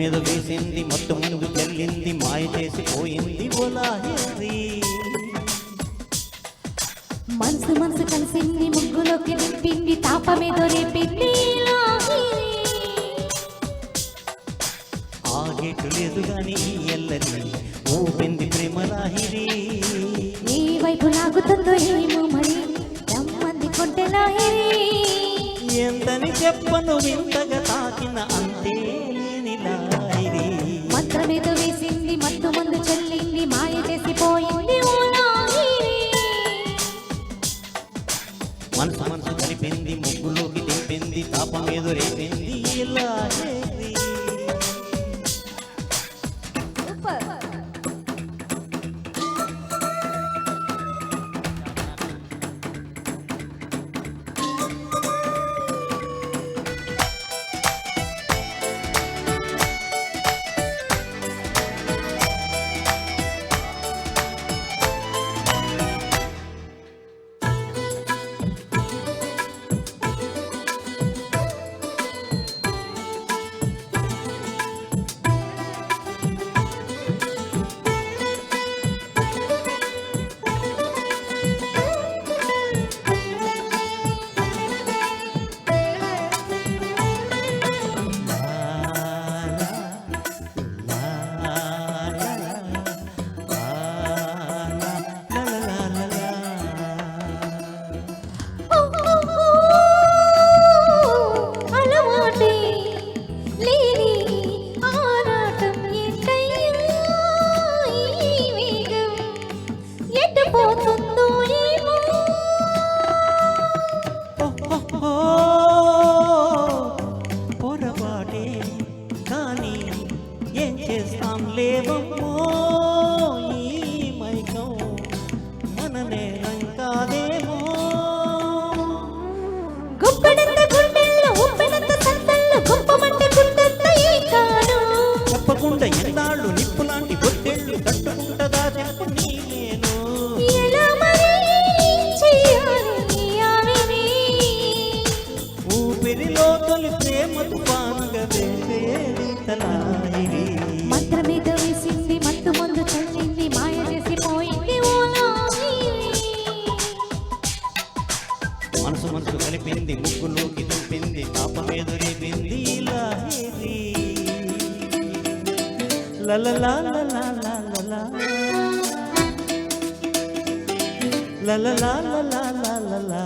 మీద వేసింది మొత్తం ముందు చెల్లింది మాయ చేసిపోయింది ఓలాహిరి మనసు మనసు కలిసింది ముగ్గులోకి నింపింది తాపమేదో రేపింది ఆగేటు లేదు గాని ఎల్లరి ఊపింది ప్రేమలాహిరి ఏ వైపు లాగుతుందో ఏమో మరి రమ్మంది కొంటెలాహిరి ఎంతని చెప్పను వింతగా తాకిన అంతే లాహిరి మంత్రమేదో వేసింది మత్తు ముందు చెల్లింది మాయ చేసిపోయింది మనసు మనసు కలిపింది ముగ్గులోకి దింపింది తాపం ఏదో రేపింది లాహిరి పొరపాటే కానీ ఏం చేస్తాం లేవమ్మో ఈ మైకం మన నేరం కాదేమో గుప్పడంత గుండెల్లో ఉప్పెనంత సంతల్లో గుప్పమంటే గుండెంత ఈ కాను చెప్పకుండా ఎన్నాళ్ళు నిప్పు లాంటి బొట్టెళ్ళు తట్టుకుంటదా చెప్పు నేను ఎలా మరి చెయ్యాలి ఆమెని ఊపిరిలో తొలి ప్రేమ తుఫానుగా వేసేది తలాయిరి మంత్రమేదో వేసింది మత్తు ముందు చల్లింది మాయ చేసిపోయింది మనసు మనసు కలిపింది ముగ్గులోకి దింపింది తాపమేదో రేపింది లాహిరి లలలా లలలా లలలా లలలా లలలా లలలా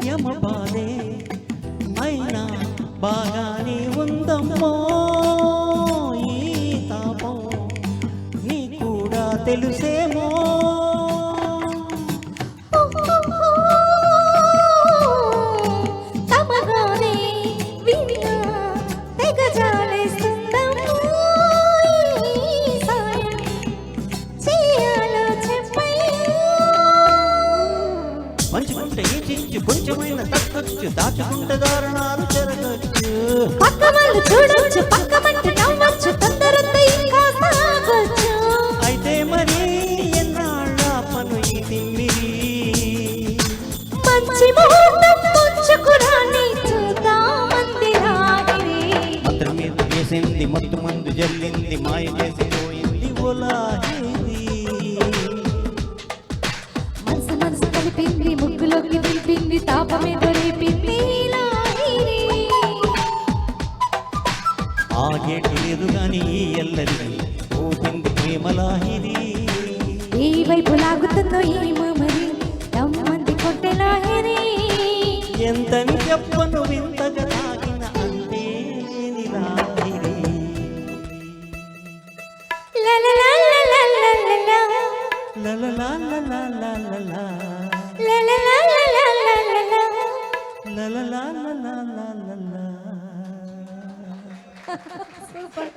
యమబాలే అయినా బాగానే ఉందమ్మో ఈ తాపం నీ కూడా తెలుసేమో తమగానే విన్నా తెగజాలేస్తుందమ్మో ఈ సాయం చేయాలో చెప్పయ్యా పంచుకుంటే ఈ చించు కొంచెమైన తగ్గొచ్చు దాచుకుంటే దారుణాలు జరగచ్చు పక్క వాళ్ళు చూడొచ్చు పక్క మంట నవ్వచ్చు తొందరంతా ఇంకా సాగొచ్చు అయితే మరి ఎన్నాళ్ళ పను ఈ తిమ్మిరి మంచి ముహూర్తం పుచ్చుకురాని చూద్దామంది రాగిరి మంత్రం మీద వేసింది మొత్తం మందు జల్లింది మాయ చేసిపోయింది ఓలాహిరి మనసు మనసు కలిపింది ముగ్గులోకి దింపింది తాపమేదో రేపింది లాహిరి ఆగేటు లేదు గాని ఎల్లరి ఊపింది ప్రేమలాహిరి ఈ వైపు లాగుతుందో ఏమో మరి రమ్మంది కొట్టెలాహిరి ఎంతని చెప్పను వింతగా తాకిన అంతే లాహిరి సూపర్